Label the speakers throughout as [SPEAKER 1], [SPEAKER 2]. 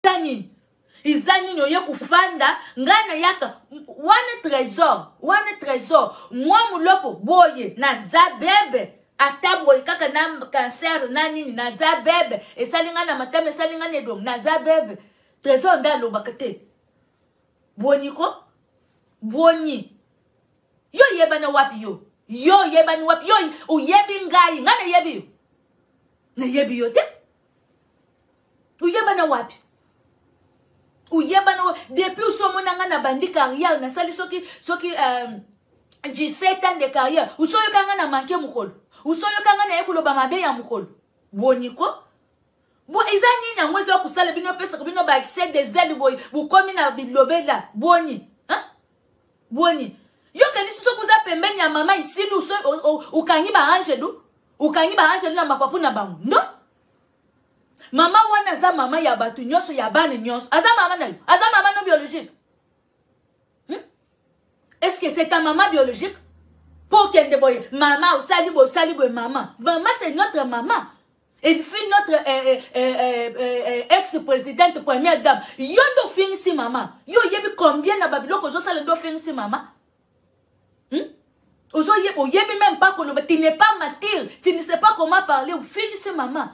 [SPEAKER 1] Tanini. Izanini oye kufanda ngana yaka wane trésor moi mulopo boye na za bebe atabo kaka na cancer na nini na za bebe esalinga na matame esalinga ne dom na za bebe trésor ndalo bakate boni ko boni yo yebana wapi yo yebani wapi yo uyebi ngai ngana yebi yo na yebi yo te uyebana wapi uyebana depuis usomona na bandi carrière na sali soki 17 ans de carrière usoyo kanga na manke mukolo usoyo kanga na ekuloba mabe ya mukolo boniko bo izani na mwezo kusala bino pesa bino ba accès des ailes boy bu komi na bilobela boni boni yo kani soso kuza pembeni ya mama isini ukangi ba angelu na mapapu na bangu no mama wana za mama ya batu nyoso ya bane nyoso aza mama na yo aza mama non biologique est-ce que c'est ta maman biologique pour qu'elle boy maman osali boy maman c'est notre maman elle fut notre ex-présidente première dame yo do finisi maman yo yebi combien na babiloko zo sala do finisi maman oyebi même pas que tu n'es pas mature tu ne sais pas comment parler ou finisi maman.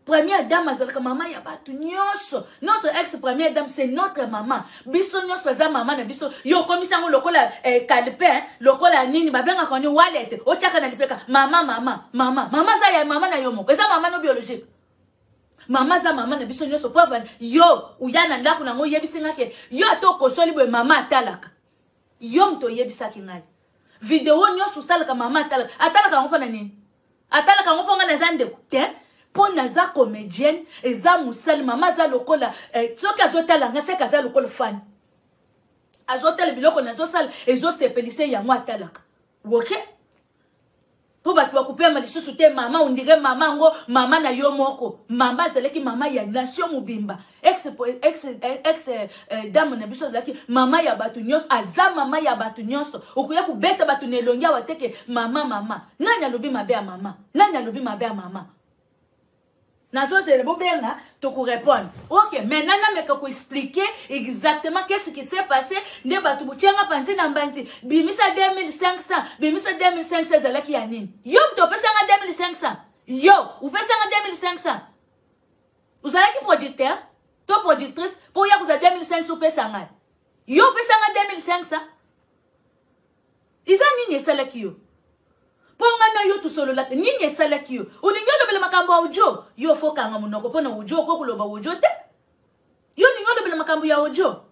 [SPEAKER 1] Première dame, maman ya batu nyoso. Notre ex-première dame, c'est notre maman. Biso nyoso za maman na biso. Yo komisango lokola kalpe, lokola nini, babenga koni wallet. O chaka na lipeka. Mama za ya mama na yo moko. Eza mama no biologique. Mama za mama na biso nyoso pauvre. Yo, uyana ndaku na ngo yebisinga ke. Yo ato kosoli boy mama atalaka. Yo mto yebisaki ngai. Video nyoso talaka mama atalaka. Atalaka ngo na nini? Atalaka ngo ponga na zande te. Pour naza comédienne eza musali mama za lokola soki azotala nga seka za lokola fan azotala biloko nazo sala ezo sepelise yango atalaka ok po batu bakupea malisusu te mama ondire mama ngo mama na yo moko mama azalaki mama ya nation mobimba ex dame na biso azalaki mama ya batu nyonso aza mama ya batu nyonso okuya kubeta batu na elongi awa teke mama nani alobi mabe ya mama Nazo c'est le bobenga to ku répondre. OK, maintenant na meka ku expliquer exactement qu'est-ce qui s'est passé nde batu buchenga panzi na mbanzi. Bimisa 2500, bimisa 2500 zalaki ya nini? Yo mto pesanga 2500. Yo, upesanga 2500. Uzalaki producteur, to productrice pour ya kuza 2500 pesanga. Yo pesanga 2500. Isa nini esalaki yo? Ponga na yo tusolo la nini esalaki yo ulingelo bele makambo ya ujo yo fokanga munoko pona ujo ko kuloba ujo te yo ningolo bele makambo ya ujo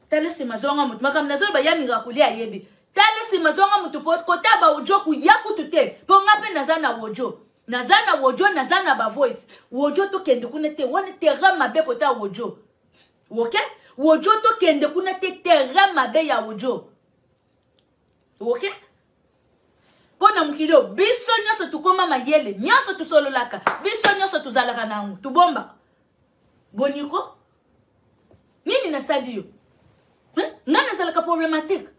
[SPEAKER 1] talesi mazonga mutu makambo nazo ba ya miracle ya yebi talesi mazonga mutu pot kota ba ujo ku yakutu te ponga pe nazana ujo nazana ba voice ujo to kende kunete wona terra mabe kota ujo OK ujo to kende kunete terra mabe ya ujo OK. Pona mukilo biso nyoso tukoma mayele nyoso tusololaka biso nyoso tuzalaka nangu tubomba boniko nini nasali yo ngana salaka problématique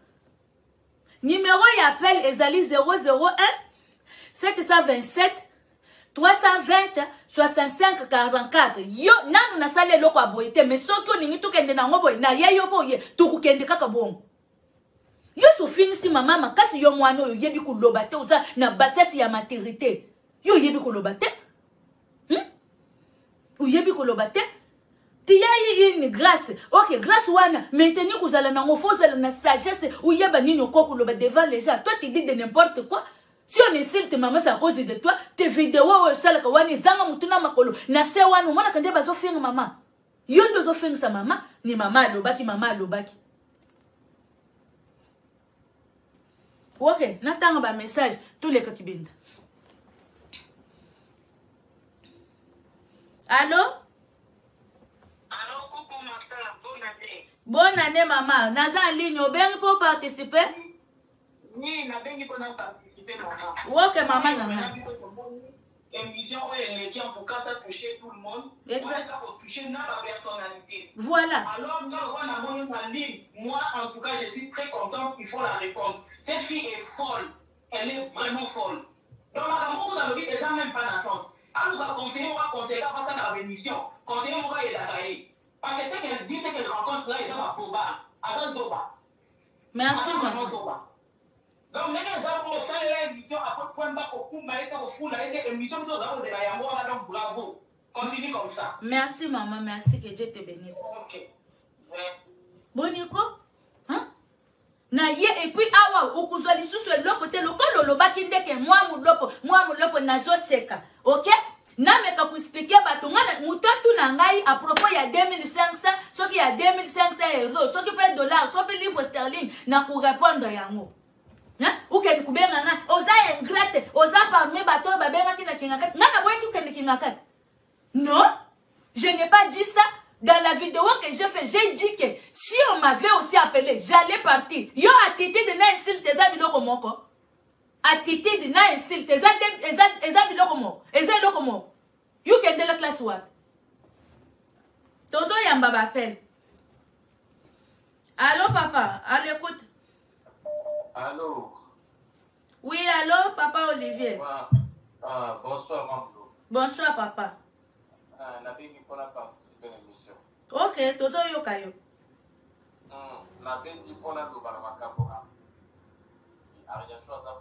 [SPEAKER 1] numéro ya appel ezali 001 727 320 65 44 yo nanu nasali eloko aboyete mais soki oningi tukende nango boye na ye yo boye tukukende kaka bongo. Yo so finisi mama makasi yo mwana yo yebi kuloba te oza na bassesse ya maternité. Yo yebi kuloba te? Ou yebi kuloba te? Tu y a une grâce. OK, grâce wana maintenir kuzala na ngofozala na sagesse ou yeba nini okuloba devant les gens. Toi tu dis de n'importe quoi. Si on insulte maman c'est à cause de toi, tes vidéos salaka wani zanga mutuna makolo na se wana mwana kande bazo finga mama. Yo ndo zo finga sa mama ni mama alobaki. OK, n'attends pas message tous les kakibinda. Allô?
[SPEAKER 2] Allô, coucou Martha, bonne année.
[SPEAKER 1] Bonne année maman. Naza en ligne, au bien pour participer?
[SPEAKER 2] Oui, n'a bien pour participer maman.
[SPEAKER 1] OK maman maman.
[SPEAKER 2] Émission qui en tout cas ça toucher tout le monde.
[SPEAKER 1] Exactement.
[SPEAKER 2] Pour toucher notre personnalité.
[SPEAKER 1] Voilà.
[SPEAKER 2] Alors moi en tout cas je suis très contente, il faut la répondre. Cette fille est folle, elle est vraiment folle. Donc ma camarade on a le dit déjà même pas dans sens. Alors on va conseiller pas ça dans l'émission. conseiller Mouka et Dakaï. Parce que ce qu'elle dit, c'est qu'elle rencontre là, ils ont un boba. Avant Zoba.
[SPEAKER 1] Merci, maman.
[SPEAKER 2] Donc, les gens pour faire l'émission, après point bas, au coup, au fou, l'émission, de la Yambo, donc bravo. Continue comme ça.
[SPEAKER 1] Merci, maman. Merci, que Dieu te bénisse.
[SPEAKER 2] Ok.
[SPEAKER 1] Boniko? Hein? Na ye et puis awa ukuzwa lisusu eloko te lokolo lobaki ndeke moi muloko nazo seka. OK? Na meka ku expliquer bato ngana mutotu na ngai à propos ya 2500 soki ya 2500 euros soki pe dollars soki livre sterling na ku répondre yango. Hein? Uke kubenga nga oza ingrate oza parmi bato babenga kina kingaka ngana boyeki ukende kingaka. Non, je n'ai pas dit ça. Dans la vidéo que j'ai fait, j'ai dit que si on m'avait aussi appelé, j'allais partir. Yo attitude na insulte eza biloko moko. Attitude na insulte eza biloko moko. Eza biloko moko. You can de la classe wa. Tozo yamba appel. Allô papa, à l'écoute.
[SPEAKER 3] Allô.
[SPEAKER 1] Oui, allô papa Olivier.
[SPEAKER 3] Bonsoir Mamdo.
[SPEAKER 1] Bonsoir papa.
[SPEAKER 3] Nabengi mpona participer na émission.
[SPEAKER 1] Ok, tozo yoka yo.
[SPEAKER 3] Nabengi mpona loba na makambo ariation aza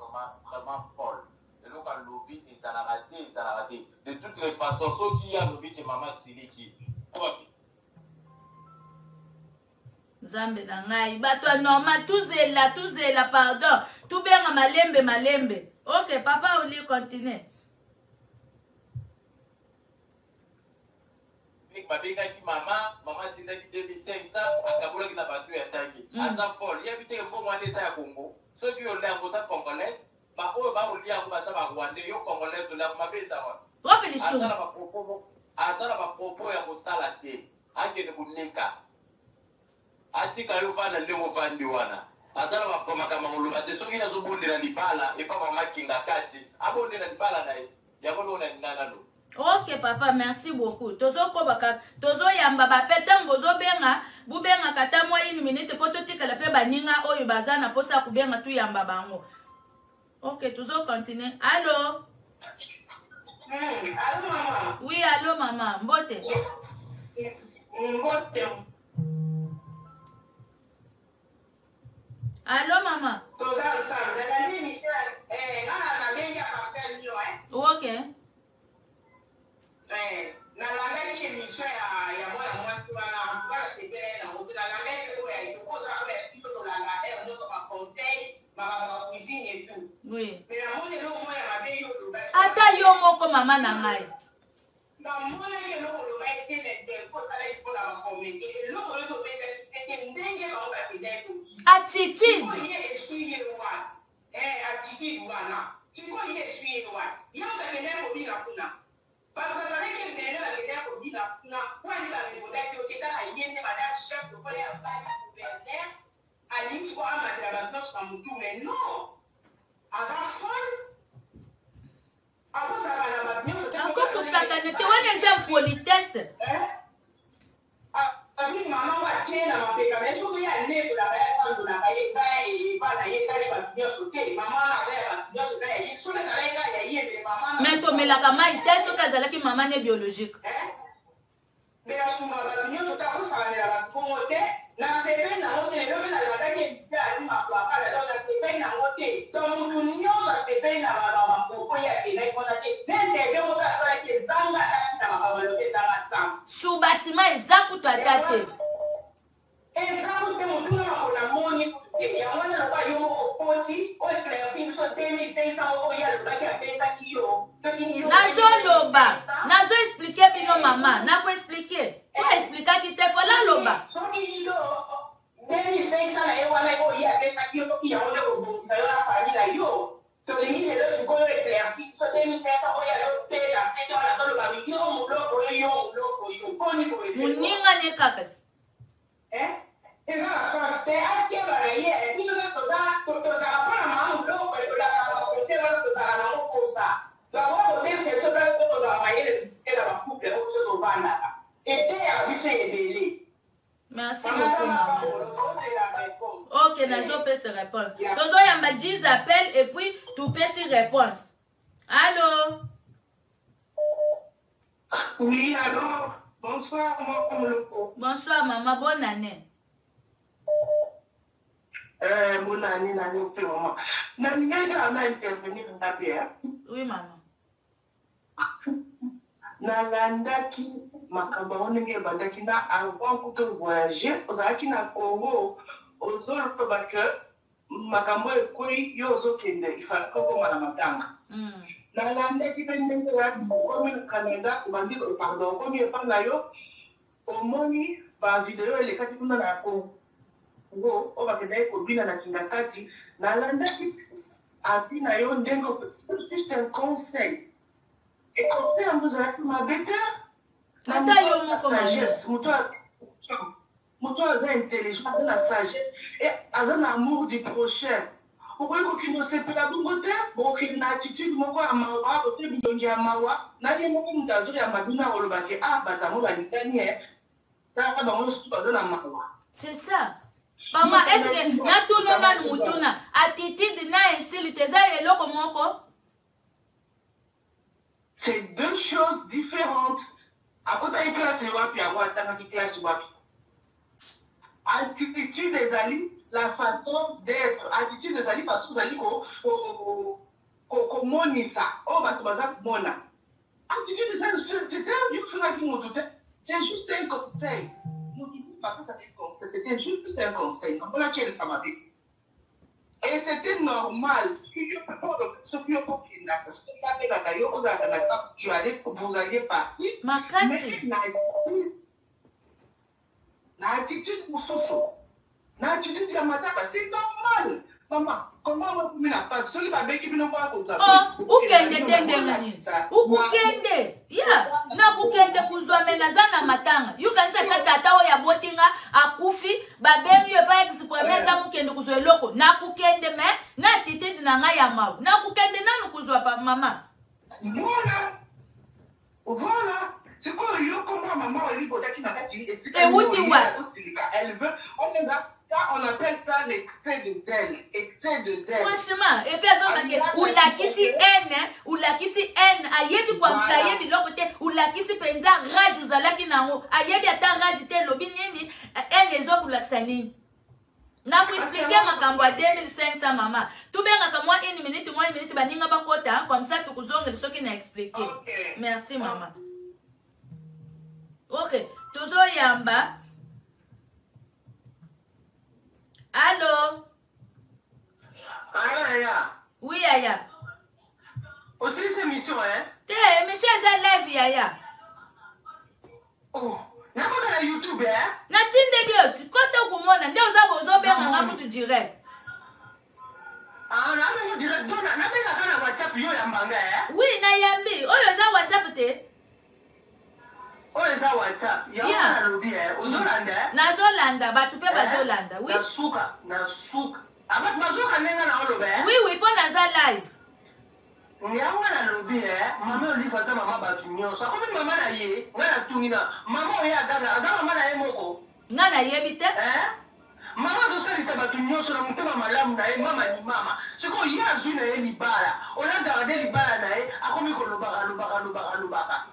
[SPEAKER 3] vraiment folle. eloko alobi ezalaka te. De toutes les façons, soki alobi ke mama siliki
[SPEAKER 1] Zambe na ngai bato normal tuzela pardon tubenga malembe. Ok papa oli continue.
[SPEAKER 3] babengaki mama tindaki 2500 akabolaki na bato ya tangi aza folle yebi te mbongo wana eza ya Congo soki olia yango oza congolaise baoyo baolia yango baza barwandais yo congolaise olia yango mabe eza wana aza na bapropos ya kosala te akende konika atika yo vanda ndenge ovandi wana aza na makambo moloba te soki azobondela libala epa mama kinga kati abondela libala na ye yango lona ninanano.
[SPEAKER 1] Ok papa, merci beaucoup. Tozo kobaka, tozo yamba bapel tango zo benga, bu benga kata mwa 1 minute poto tika la pe baninga oyo bazana posa kubenga tu yamba bango. Ok, tozo continue. Allô?
[SPEAKER 2] Allô maman?
[SPEAKER 1] Oui, allô maman. Mbote.
[SPEAKER 2] Mbote.
[SPEAKER 1] Allô maman?
[SPEAKER 2] Tozo ensemble. La nuit Michel, na bengi à partir de
[SPEAKER 1] Ok.
[SPEAKER 2] Nalandaki émission ya mwana mwasi wana bana sepele na moto nalandaki oyo ya ikokoza abe biso tolanda nyonso ba conseil ba cuisine et tout.
[SPEAKER 1] Oui.
[SPEAKER 2] Mais namoni eloko moko ya mabe yo oloba.
[SPEAKER 1] Ata yo moko mama na ngai.
[SPEAKER 2] Namonaki eloko oloba etele kosala mpona bakomeke eloko oyo topesa biseke ndenge bango bapedai koki.
[SPEAKER 1] Attitude.
[SPEAKER 2] Ye essuye wana. Attitude wana. Sikoyo ye essuye wana. Yango kapedai kobina kuna. Parce que ça veut dire que les gens qui disent quoi les gens qui ont été madame chef de voler à Bali gouverneur à l'histoire à la maintenance comme tout mais non à la folle après ça va la maintenance
[SPEAKER 1] encore pour ça quand tu vois les impolitesses
[SPEAKER 2] Kasi mama wa tena mapeka meso ya nebo la baya sandu na baye kai bana ye kale ba nyoso te mama na baya ba nyoso ta ye so na kale ya ye mama
[SPEAKER 1] mais to melaka mai te so kazalaki mama ne biologique
[SPEAKER 2] mais la suma ba nyoso ta ko sala la ko mote na sebe na mote le lobe la la ke bisia ali ma kwa kala do na sebe na mote to mundu nyoso sebe na ba ko ya ke na ko na ke nende be mo ta sala ke zanga na ba lo ke zanga sam
[SPEAKER 1] subasima ezakutu atate
[SPEAKER 2] ezakutu mutuna makona moni ya mwana na kwa yo okoti o eklesi so 2500 o ya lo baki apesa kiyo
[SPEAKER 1] nazo expliquer bino mama nako expliquer ko expliquer ki te fola loba
[SPEAKER 2] so ki yo 2500 na ewa na ko ya apesa kiyo so ki ya onde ko bonisa yo na familia yo to lingi le lo ko yo eklesi so 2500 o ya lo pesa se to la to lo ba yo muloko yo koni ko
[SPEAKER 1] muninga ne kakas
[SPEAKER 2] esa la suerte hay que ver ahí piso de toda para mama muloko yo la ko se va to para na cosa la voz de se so para to la mayele de se la ba couple o so to banda ete a biso edele.
[SPEAKER 1] Merci beaucoup maman. Ok, nazo peut se répondre. Tozo yamba 10 appels et puis tu peux si réponse. Allô?
[SPEAKER 2] Oui, allô? Bonsoir, maman Loko.
[SPEAKER 1] Bonsoir, maman. Bonne année.
[SPEAKER 2] Bonne année, maman. Naniga a intervenir dans bien.
[SPEAKER 1] Oui, maman.
[SPEAKER 2] Nalandaki makamba onenge bandaki na avant kuto voyager ozalaki na Congo ozoloba que makambo ekoi yo ozokende ifalaka koma na matanga nalandaki mpe ndenge okomi na Canada obandi pardon okomi epa na yo omoni bavideo elekaki kuna na Congo oyo bakendaki kobina na kinga kati nalandaki api na yo ndenge juste un conseil. Et conseil à vous avez ma bête. Sagesse. Mouton a intelligence, la sagesse et a un amour du prochain. Vous voyez qu'il ne sait pas la bonté, bon qu'il a une attitude, mon quoi à Mawa, côté bidongi à Mawa, n'a rien mon d'azo et à Mabina ou le baquet. Ah, batamo la litanie. T'as pas dans le pas de la Mawa.
[SPEAKER 1] C'est ça. Maman, est-ce que na tout le monde moutuna attitude na insulte ça et loko moko?
[SPEAKER 2] C'est deux choses différentes. À côté de classe wapi, à moi, dans la classe wapi. Attitude des alliés, la façon d'être. Attitude des alliés, façon d'alliés, qu'on monite ça. Oh, bah, tu vas dire, mona. Attitude des alliés, c'est juste un conseil. Nous disons pas que c'était un conseil, c'était juste un conseil. On l'a tiré comme avec. Et c'était normal. Vous alliez partir. Mais l'attitude c'est normal. Maman, comment on peut la passer? Celui qui va qui ne va pas
[SPEAKER 1] oh, ukende ukende ya na ukende kuzwa menazana matanga yukanisa tata oya botinga akufi babengi yo pa experimenta mukende kuzwa eloko na kukende me na titindi na nga ya mau na kukende nanu kuzwa pa mama.
[SPEAKER 2] Voilà. C'est quoi yo comment maman elle dit qui n'a pas dit
[SPEAKER 1] et wuti wa
[SPEAKER 2] elle veut on appelle ça l'excès de zèle. Excès de zèle.
[SPEAKER 1] Franchement, et puis ou la kisi haine, ayebi kwa mplaye biloko te, ou la kisi penza rage uzalaki nango, ayebi ata rage te lobi nini, haine ezo pour la sani. Na ku expliquer makambo a 2500 mama. Tu benga ka moi une minute baninga bakota, comme ça tu kuzonga soki na expliquer.
[SPEAKER 2] Okay.
[SPEAKER 1] Merci maman. OK, tuzo yamba. Allô?
[SPEAKER 2] Aya.
[SPEAKER 1] Oui, Aya.
[SPEAKER 2] Aussi, c'est émission, hein?
[SPEAKER 1] Monsieur est live, Aya.
[SPEAKER 2] Oh, n'a pas la YouTube, hein?
[SPEAKER 1] Na tinde diot, kote kumona, ndio zabo benga ngamu tu direct.
[SPEAKER 2] Ah, na benga direct, na benga kana WhatsApp yo ya mbanga, hein?
[SPEAKER 1] Oui, na yambi. Oyo za WhatsApp te.
[SPEAKER 2] Oyo za WhatsApp. Ya wana lobi, hein? Ozolanda?
[SPEAKER 1] Na Zolanda, batu pe bazolanda, oui.
[SPEAKER 2] Na suka. Abat bazoka nenga na olobe, hein?
[SPEAKER 1] Oui, po na za live.
[SPEAKER 2] Ya wana lobi, hein? Mama oli fasa mama batu nyonso. Akomi mama na ye, ngana tungina. Mama oya agana, aza mama na ye moko.
[SPEAKER 1] Ngana yebi te?
[SPEAKER 2] Mama dosalisa batu nyonso na mutema malamu na ye, mama ni mama. Siko ye azwi na ye libala. Olanda wade libala na ye, akomi kolobaka.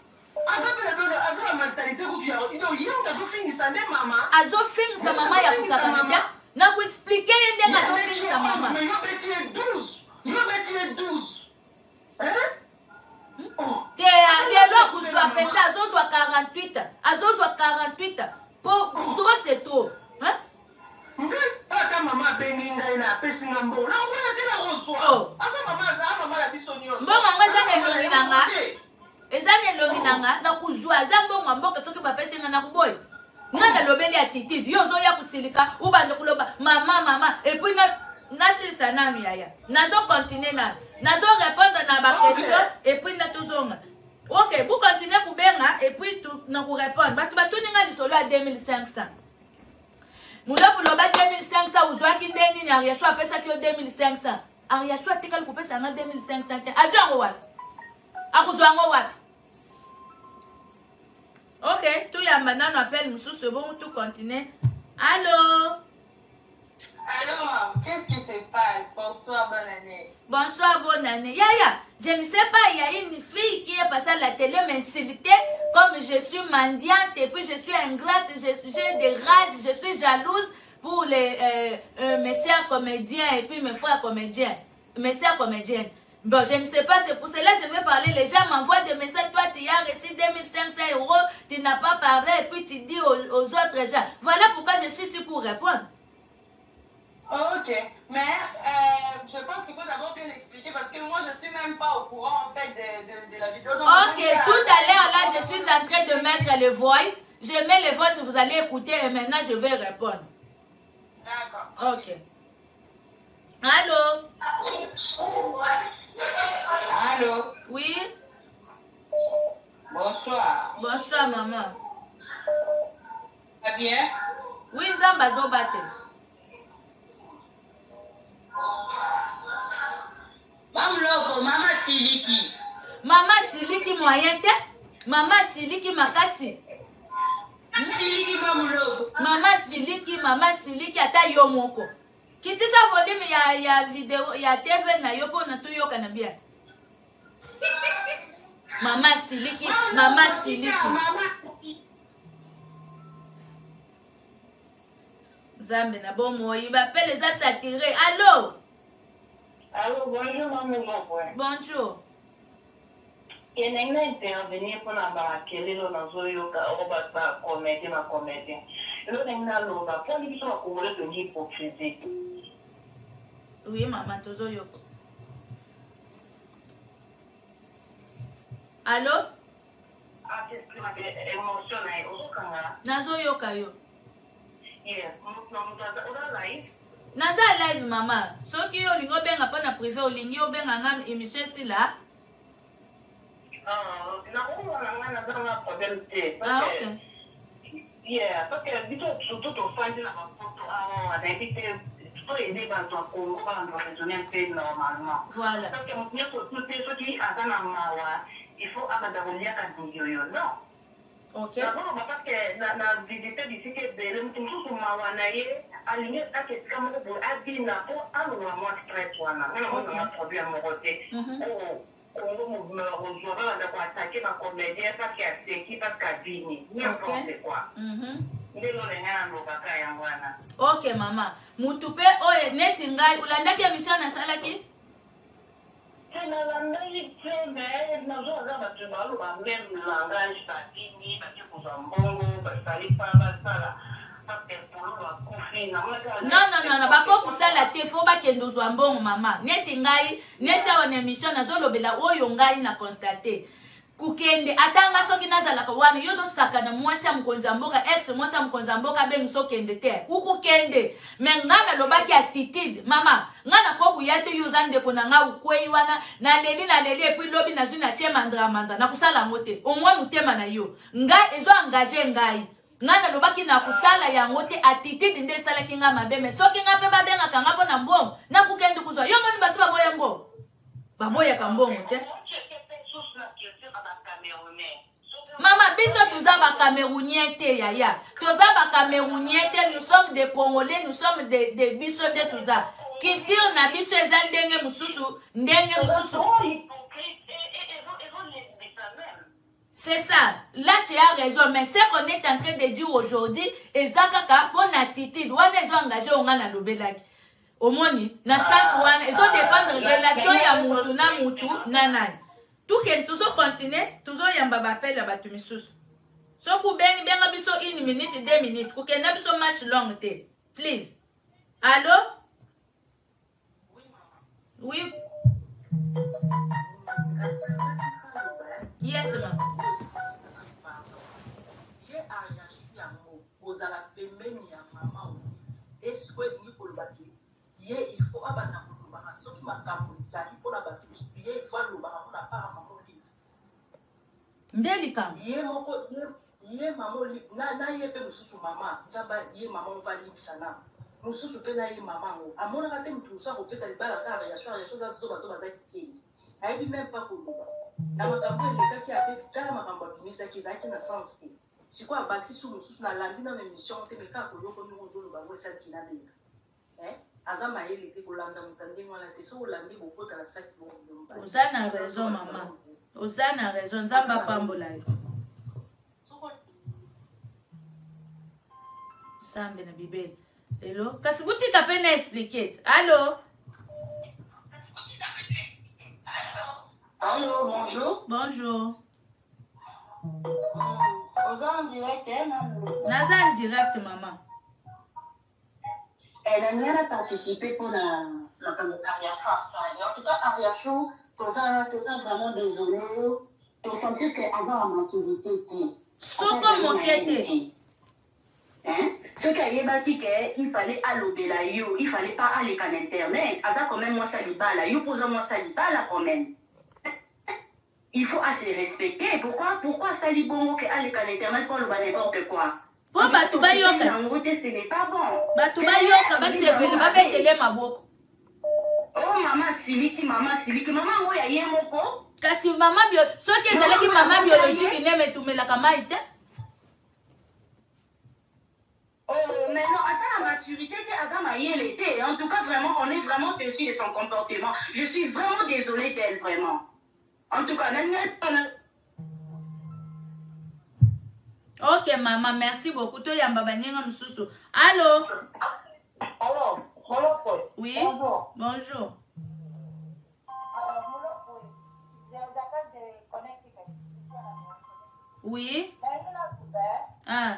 [SPEAKER 2] Aza mentalité kutu ya ido yonga zofingisa nde mama.
[SPEAKER 1] Azofingisa mama ya kusakamita. Na ku expliquer yende azofingisa mama.
[SPEAKER 2] Mais yo beti e 12.
[SPEAKER 1] Te lelo kuzwa pesa azozwa 48. Azozwa 48. Pour trop c'est trop. Hein?
[SPEAKER 2] Ata mama bengi ngai na pesi nga mbo. Na ngwana te na roswa. Ata mama la biso nyonso.
[SPEAKER 1] Mbonga ngwaza na longi nanga. Ezane longi nanga na kuzwa zambonga mboka soki bapesi nga na kuboy. Ngana lobeli attitude yo zo ya kusilika ubande kuloba mama et puis na silisa nanu yaya. Nazo continuer na. Nazo répondre na ba question et puis na tuzonga. OK, vous continuez kubenga et puis tout na ku répondre. Batu ninga lisolo à 2500. Mula kuloba 2500 uzwaki ndeni ni Ariashwa pesa kio 2500. Ariashwa tikali kupesa nga 2500. Azango wapi? Akuzwango wapi? OK, tout yamba nano appelle mususu bon tout continuer. Allô?
[SPEAKER 4] Alors, qu'est-ce qui se passe? Bonsoir, bonne année.
[SPEAKER 1] Bonsoir, bonne année. Yaya, je ne sais pas, il y a une fille qui est passée à la télé m'insulter comme je suis mendiante et puis je suis ingrate, j'ai des rages, je suis jalouse pour mes sœurs comédiens et puis mes frères comédiens, mes sœurs comédiennes. Bon, je ne sais pas, c'est pour cela que je vais parler. Les gens m'envoient des messages, toi tu as reçu 2500 €, tu n'as pas parlé et puis tu dis aux autres gens. Voilà pourquoi je suis ici pour répondre.
[SPEAKER 4] Ok, mais je pense qu'il faut d'abord bien expliquer parce que moi je suis même pas au courant en fait de la vidéo. Donc,
[SPEAKER 1] ok, tout à l'heure là je suis en train de mettre le voice. Je mets le voice, vous allez écouter et maintenant je vais répondre.
[SPEAKER 4] D'accord.
[SPEAKER 1] Ok. Allô?
[SPEAKER 4] Allô?
[SPEAKER 1] Oui?
[SPEAKER 4] Bonsoir.
[SPEAKER 1] Bonsoir maman.
[SPEAKER 4] Ça va bien?
[SPEAKER 1] Oui, Nzamba Zobate.
[SPEAKER 4] Maman Siliki.
[SPEAKER 1] Maman Siliki moyen te? Maman Siliki makasi.
[SPEAKER 4] Siliki Mamuloko.
[SPEAKER 1] Maman Siliki ata yo moko. Kitisa volume ya video ya TV na yo po na tu yo kana bien. Maman Siliki. Zambe na bon moi, il m'appelle les satirés. Allô?
[SPEAKER 5] Allô, bonjour, maman.
[SPEAKER 1] Bonjour.
[SPEAKER 5] Je n'ai pas intervenu pour la barricade, dans la comédie.
[SPEAKER 1] Oui, maman, tozo yo. Allô? Nazo yo kayo. Naza live maman. Soki yo lingo benga pa na privé olingi yo benga ngam émission si là. Ok.
[SPEAKER 5] Yeah, parce que surtout au fin de la rencontre, on a invité faut aider dans ton Congo à raisonner un peu normalement.
[SPEAKER 1] Voilà.
[SPEAKER 5] Parce que ceux qui attendent à Mawa, il faut avoir non.
[SPEAKER 1] Ok.
[SPEAKER 5] D'abord, parce que la visite d'ici que le tout sur Mawa naie, aligné à que comme vous avez dit na pour un moment stress wana. On a un problème amoureux. On me rejoindra dans attaquer ma comédien parce qu'il y a ce qui passe qu'à dîner. N'importe quoi.
[SPEAKER 1] Ok maman. Mutupe oye neti ngai ulandaki emission na salaki? Non, bako kusala te fo bakende ozwa mbongo mama. Neti ngai, neti awa na emission nazolobela oyo ngai na constate. Kukende atanga soki nazalaka wana yo zosaka na mwasi ya mkonzi ya mboka ex mwasi ya mkonzi ya mboka bengi sokende te ukukende me ngana lobaki attitude mama ngana koku yate yo zande kona nga ukwei wana na leli epi lobi nazwi na tie mandra na kusala ngote omwe mutema na yo nga ezo engage ngai ngana lobaki na kusala yango te attitude nde salaki nga mabe me soki nga pe babenga kanga pona mbongo na kukende kuzwa yo moni basi baboya ngo baboya ka mbongo te. Maman, biso tuza ba Camerounien te yaya. Tuza ba Camerounien te, nous sommes des Congolais, nous sommes des biso de tuza. Culture na biso eza ndenge mususu, C'est ça. Là tu as raison, mais ce qu'on est en train de dire aujourd'hui, ezakaka bon attitude, wana ezo engagé onga na lobelaki. Omoni, na sens wana ezo dépendre relation ya mutu na mutu na nani. Tout que tout ça continue, tout ça yamba bapel ya batu misusu. So ku bengi benga biso 1 minute 2 minutes, ku kenda biso match long te. Please. Allô? Oui. Yes, maman.
[SPEAKER 6] Il faut abana kulubaka soki makambo ezali mpona bato ye evalobaka mpona para mama olive
[SPEAKER 1] nde likambo
[SPEAKER 6] ye mama olive na ye mpe mosusu mama nzamba ye mama ovalimbisa na mosusu mpe na ye mama ngo amonaka te motu mosu akopesa libala kaka ya zobazoba za kiteli ayebi meme mpa koloba na makambo elekaki ape kala makambo abimisaki ezalaki na sens te sikoyo abakisi su mosusu nalandi na émission te me kaka koyokomi ozoloba ngo esalaki na beka aza mayele te kolanda mokandi wana te so olandi bokotala saki bomba
[SPEAKER 1] oza na raison mama oza na raison nzambe apambola yo nzambe na bibele lelo kasi butika mpe na explike allo
[SPEAKER 5] Allô, bonjour.
[SPEAKER 1] bonjour
[SPEAKER 5] Oza en direct, maman.
[SPEAKER 1] naza en direct mama
[SPEAKER 5] Elle a participé pour la Ariacha. En tout cas, Ariacha, tu vraiment désolé. Tu sentir qu'avant la maturité,
[SPEAKER 1] soko moquette.
[SPEAKER 5] Ce qui est il fallait allober la yo, il fallait pas aller qu'en internet. Attends, quand même, moi, ça lui bat là. Yo, pose moi, ça lui bat là, quand même. Il faut assez respecter. Pourquoi ça lui bon qu'aller qu'en internet pour le bas n'importe quoi?
[SPEAKER 1] Po bato bayoka
[SPEAKER 5] ce n'est pas bon.
[SPEAKER 1] bato bayoka basepele babetele maboko
[SPEAKER 5] oh mama siliki mama oyo aye moko
[SPEAKER 1] kasi mama bio soki ezalaki mama biologique nde metumelaka mai te
[SPEAKER 5] oh mais non attends la maturité te aza mayele te en tout cas vraiment on est vraiment déçu de son comportement je suis vraiment désolée d'elle vraiment en tout cas
[SPEAKER 1] ok mama merci beaucoup toyamba banyenga mosusu allo
[SPEAKER 5] alors
[SPEAKER 1] oui
[SPEAKER 5] bonjour.
[SPEAKER 1] Bonjour. Oui. Ah.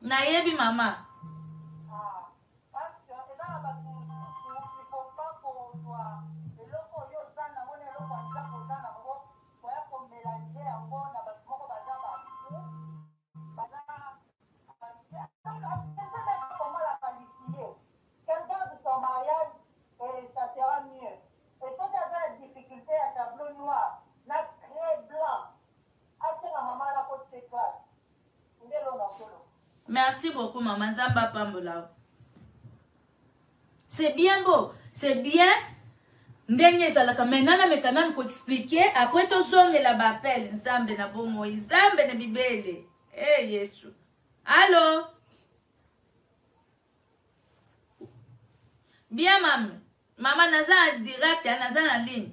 [SPEAKER 1] Nayebi mama. Merci beaucoup, maman. Zamba Pambola. C'est bien beau. C'est bien. Ndenge ezalaka maintenant mekana ko expliquer après to zonge la bapel nzambe na bomo nzambe na bibele eh Yesu allo bien maman naza direct naza na ligne